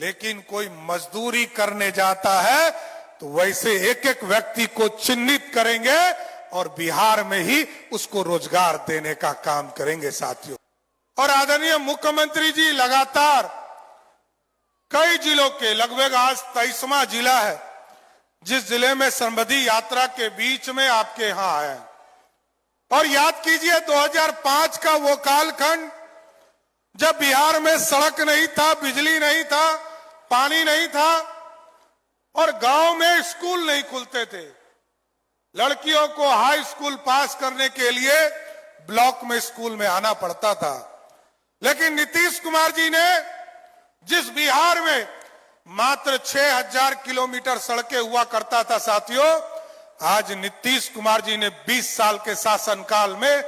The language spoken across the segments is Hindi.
लेकिन कोई मजदूरी करने जाता है तो वैसे एक एक व्यक्ति को चिन्हित करेंगे और बिहार में ही उसको रोजगार देने का काम करेंगे साथियों। और आदरणीय मुख्यमंत्री जी लगातार कई जिलों के, लगभग आज 23वां जिला है जिस जिले में संबंधी यात्रा के बीच में आपके यहां आए। और याद कीजिए 2005 का वो कालखंड जब बिहार में सड़क नहीं था, बिजली नहीं था, पानी नहीं था और गांव में स्कूल नहीं खुलते थे। लड़कियों को हाई स्कूल पास करने के लिए ब्लॉक में स्कूल में आना पड़ता था। लेकिन नीतीश कुमार जी ने जिस बिहार में मात्र 6000 किलोमीटर सड़कें हुआ करता था साथियों, आज नीतीश कुमार जी ने 20 साल के शासनकाल में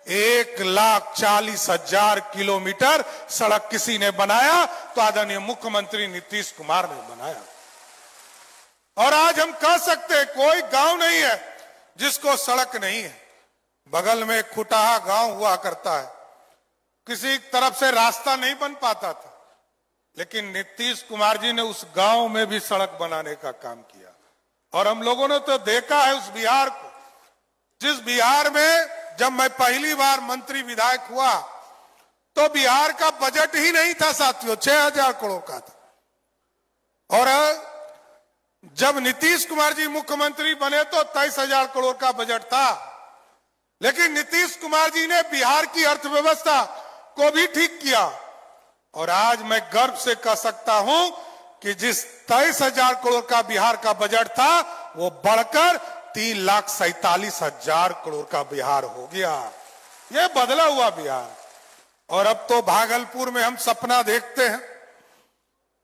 1,40,000 किलोमीटर सड़क किसी ने बनाया तो आदरणीय मुख्यमंत्री नीतीश कुमार ने बनाया। और आज हम कह सकते कोई गांव नहीं है जिसको सड़क नहीं है। बगल में खुटाहा गांव हुआ करता है, किसी तरफ से रास्ता नहीं बन पाता था, लेकिन नीतीश कुमार जी ने उस गांव में भी सड़क बनाने का काम किया। और हम लोगों ने तो देखा है उस बिहार को, जिस बिहार में जब मैं पहली बार मंत्री विधायक हुआ तो बिहार का बजट ही नहीं था साथियों, 6000 करोड़ का था। और जब नीतीश कुमार जी मुख्यमंत्री बने तो 23,000 करोड़ का बजट था। लेकिन नीतीश कुमार जी ने बिहार की अर्थव्यवस्था को भी ठीक किया। और आज मैं गर्व से कह सकता हूं कि जिस 23,000 करोड़ का बिहार का बजट था वो बढ़कर 3,47,000 करोड़ का बिहार हो गया। ये बदला हुआ बिहार। और अब तो भागलपुर में हम सपना देखते हैं,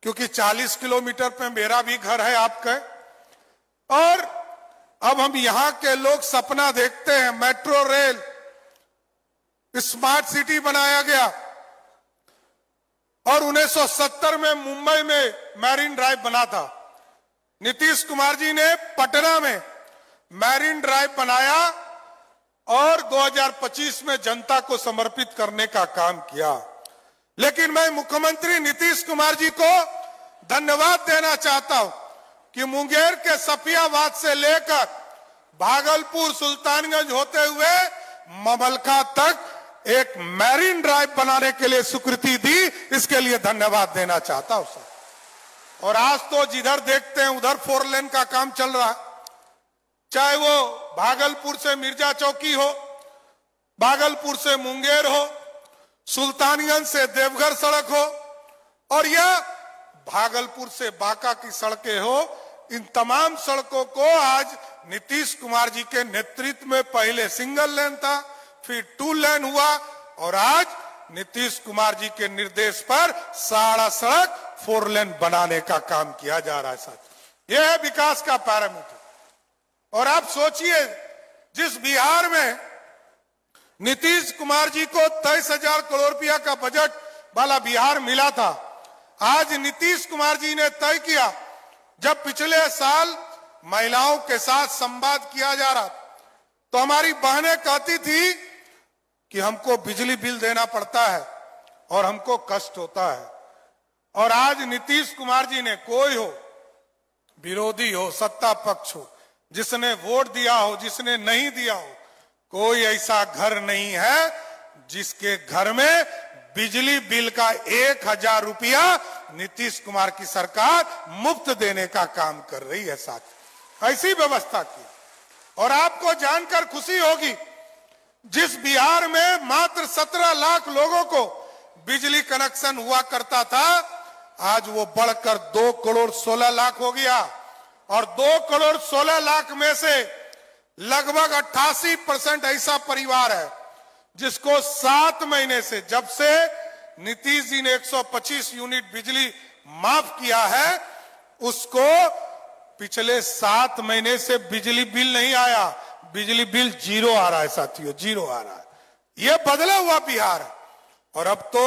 क्योंकि 40 किलोमीटर पे मेरा भी घर है आपका। और अब हम यहां के लोग सपना देखते हैं, मेट्रो रेल, स्मार्ट सिटी बनाया गया। और 1970 में मुंबई में मैरीन ड्राइव बना था। नीतीश कुमार जी ने पटना में मैरीन ड्राइव बनाया और 2025 में जनता को समर्पित करने का काम किया। लेकिन मैं मुख्यमंत्री नीतीश कुमार जी को धन्यवाद देना चाहता हूं कि मुंगेर के सफियाबाद से लेकर भागलपुर, सुल्तानगंज होते हुए ममलका तक एक मैरीन ड्राइव बनाने के लिए स्वीकृति दी। इसके लिए धन्यवाद देना चाहता हूं सर। और आज तो जिधर देखते हैं उधर 4 लेन का काम चल रहा है, चाहे वो भागलपुर से मिर्जा चौकी हो, भागलपुर से मुंगेर हो, सुल्तानगंज से देवघर सड़क हो और यह भागलपुर से बांका की सड़कें हो। इन तमाम सड़कों को आज नीतीश कुमार जी के नेतृत्व में पहले सिंगल लेन था, फिर 2 लेन हुआ और आज नीतीश कुमार जी के निर्देश पर सारा सड़क 4 लेन बनाने का काम किया जा रहा है साथ। यह है विकास का पैरामीटर। और आप सोचिए, जिस बिहार में नीतीश कुमार जी को 23,000 करोड़ रुपया का बजट वाला बिहार मिला था, आज नीतीश कुमार जी ने तय किया, जब पिछले साल महिलाओं के साथ संवाद किया जा रहा तो हमारी बहनें कहती थी कि हमको बिजली बिल देना पड़ता है और हमको कष्ट होता है। और आज नीतीश कुमार जी ने, कोई हो, विरोधी हो, सत्ता पक्ष हो, जिसने वोट दिया हो, जिसने नहीं दिया हो, कोई ऐसा घर नहीं है जिसके घर में बिजली बिल का 1,000 रुपया नीतीश कुमार की सरकार मुफ्त देने का काम कर रही है साथ। ऐसी व्यवस्था की। और आपको जानकर खुशी होगी, जिस बिहार में मात्र 17 लाख लोगों को बिजली कनेक्शन हुआ करता था, आज वो बढ़कर 2 करोड़ 16 लाख हो गया। और 2 करोड़ 16 लाख में से लगभग 88% ऐसा परिवार है जिसको 7 महीने से, जब से नीतीश जी ने 125 यूनिट बिजली माफ किया है, उसको पिछले 7 महीने से बिजली बिल नहीं आया। बिजली बिल 0 आ रहा है साथियों, 0 आ रहा है। यह बदला हुआ बिहार है। और अब तो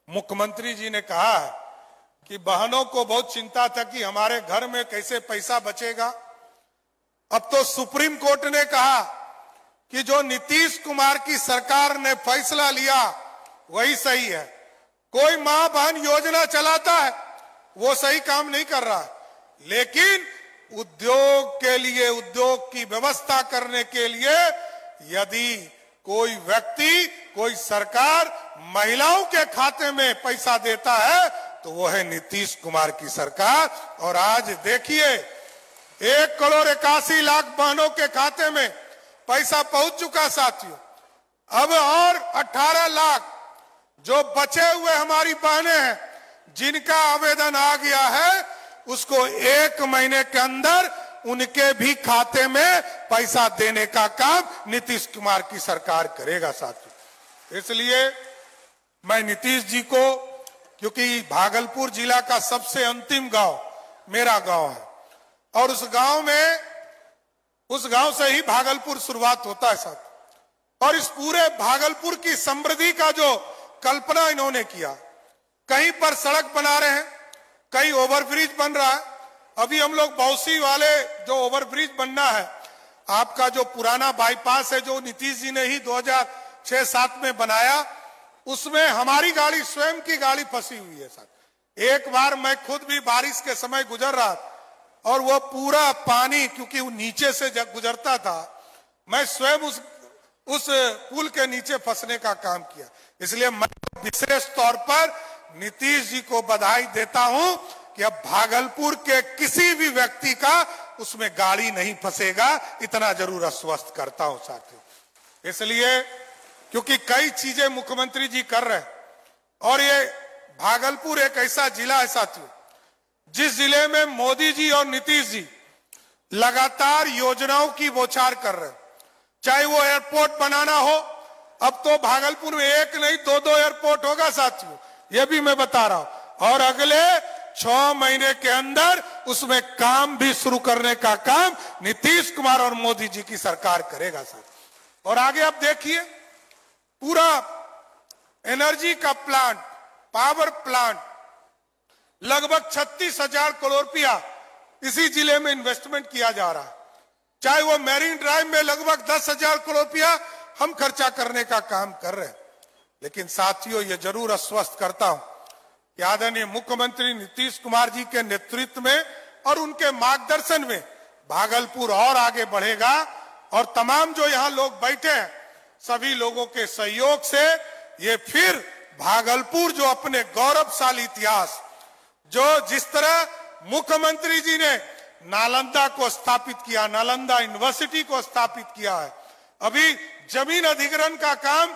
मुख्यमंत्री जी ने कहा है कि बहनों को बहुत चिंता था कि हमारे घर में कैसे पैसा बचेगा। अब तो सुप्रीम कोर्ट ने कहा कि जो नीतीश कुमार की सरकार ने फैसला लिया वही सही है। कोई मां बहन योजना चलाता है वो सही काम नहीं कर रहा है, लेकिन उद्योग के लिए, उद्योग की व्यवस्था करने के लिए यदि कोई व्यक्ति, कोई सरकार महिलाओं के खाते में पैसा देता है तो वो है नीतीश कुमार की सरकार। और आज देखिए 1,81,00,000 बहनों के खाते में पैसा पहुंच चुका साथियों। अब और 18 लाख जो बचे हुए हमारी बहनें हैं जिनका आवेदन आ गया है, उसको 1 महीने के अंदर उनके भी खाते में पैसा देने का काम नीतीश कुमार की सरकार करेगा साथियों। इसलिए मैं नीतीश जी को, क्योंकि भागलपुर जिला का सबसे अंतिम गांव मेरा गांव है और उस गांव से ही भागलपुर शुरुआत होता है साथ, और इस पूरे भागलपुर की समृद्धि का जो कल्पना इन्होंने किया, कहीं पर सड़क बना रहे हैं, कहीं ओवरब्रिज बन रहा है। अभी हम लोग बौसी वाले जो ओवरब्रिज बनना है, आपका जो पुराना बाईपास है जो नीतीश जी ने ही 2006-07 में बनाया, उसमें हमारी गाड़ी, स्वयं की गाड़ी फंसी हुई है साथ। एक बार मैं खुद भी बारिश के समय गुजर रहा और वो पूरा पानी, क्योंकि वो नीचे से जब गुजरता था, मैं स्वयं उस पुल के नीचे फंसने का काम किया। इसलिए मैं विशेष तौर पर नीतीश जी को बधाई देता हूं कि अब भागलपुर के किसी भी व्यक्ति का उसमें गाड़ी नहीं फंसेगा, इतना जरूर आश्वस्त करता हूं साथियों। इसलिए क्योंकि कई चीजें मुख्यमंत्री जी कर रहे हैं और ये भागलपुर एक ऐसा जिला है साथियों जिस जिले में मोदी जी और नीतीश जी लगातार योजनाओं की बौछार कर रहे हैं। चाहे वो एयरपोर्ट बनाना हो, अब तो भागलपुर में 1 नहीं 2-2 एयरपोर्ट होगा साथियों, ये भी मैं बता रहा हूं, और अगले 6 महीने के अंदर उसमें काम भी शुरू करने का काम नीतीश कुमार और मोदी जी की सरकार करेगा साथ। और आगे आप देखिए, पूरा एनर्जी का प्लांट, पावर प्लांट, लगभग 36,000 करोड़ रुपया इसी जिले में इन्वेस्टमेंट किया जा रहा है। चाहे वो मैरीन ड्राइव में लगभग 10,000 करोड़ रुपया हम खर्चा करने का काम कर रहे हैं। लेकिन साथियों, ये जरूर आश्वस्त करता हूं कि आदरणीय मुख्यमंत्री नीतीश कुमार जी के नेतृत्व में और उनके मार्गदर्शन में भागलपुर और आगे बढ़ेगा। और तमाम जो यहाँ लोग बैठे हैं, सभी लोगों के सहयोग से ये फिर भागलपुर जो अपने गौरवशाली इतिहास, जो जिस तरह मुख्यमंत्री जी ने नालंदा को स्थापित किया, नालंदा यूनिवर्सिटी को स्थापित किया है, अभी जमीन अधिग्रहण का काम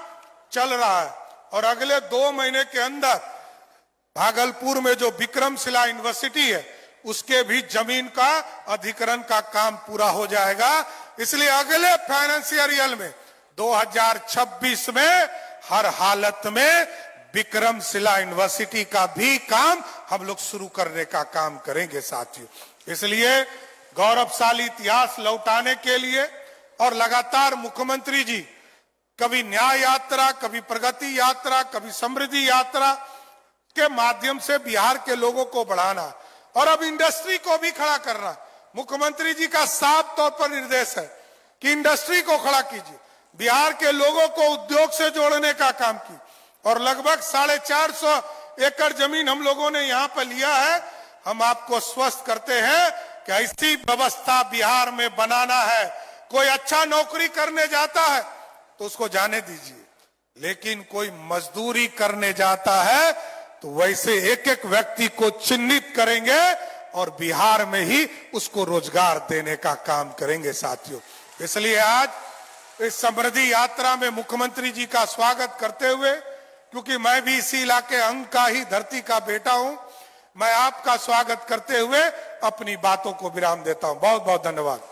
चल रहा है और अगले 2 महीने के अंदर भागलपुर में जो विक्रमशिला यूनिवर्सिटी है उसके भी जमीन का अधिग्रहण का काम पूरा हो जाएगा। इसलिए अगले फाइनेंशियल ईयर में 2026 में हर हालत में विक्रमशिला यूनिवर्सिटी का भी काम हम लोग शुरू करने का काम करेंगे साथियों। इसलिए गौरवशाली इतिहास लौटाने के लिए और लगातार मुख्यमंत्री जी कभी न्याय यात्रा, कभी प्रगति यात्रा, कभी समृद्धि यात्रा के माध्यम से बिहार के लोगों को बढ़ाना और अब इंडस्ट्री को भी खड़ा करना। मुख्यमंत्री जी का साफ तौर पर निर्देश है कि इंडस्ट्री को खड़ा कीजिए, बिहार के लोगों को उद्योग से जोड़ने का काम की और लगभग 450 एकड़ जमीन हम लोगों ने यहाँ पर लिया है। हम आपको स्वस्थ करते हैं कि ऐसी व्यवस्था बिहार में बनाना है। कोई अच्छा नौकरी करने जाता है तो उसको जाने दीजिए, लेकिन कोई मजदूरी करने जाता है तो वैसे एक एक व्यक्ति को चिन्हित करेंगे और बिहार में ही उसको रोजगार देने का काम करेंगे साथियों। इसलिए आज इस समृद्धि यात्रा में मुख्यमंत्री जी का स्वागत करते हुए, क्योंकि मैं भी इसी इलाके अंग का ही, धरती का बेटा हूं, मैं आपका स्वागत करते हुए अपनी बातों को विराम देता हूं। बहुत बहुत धन्यवाद।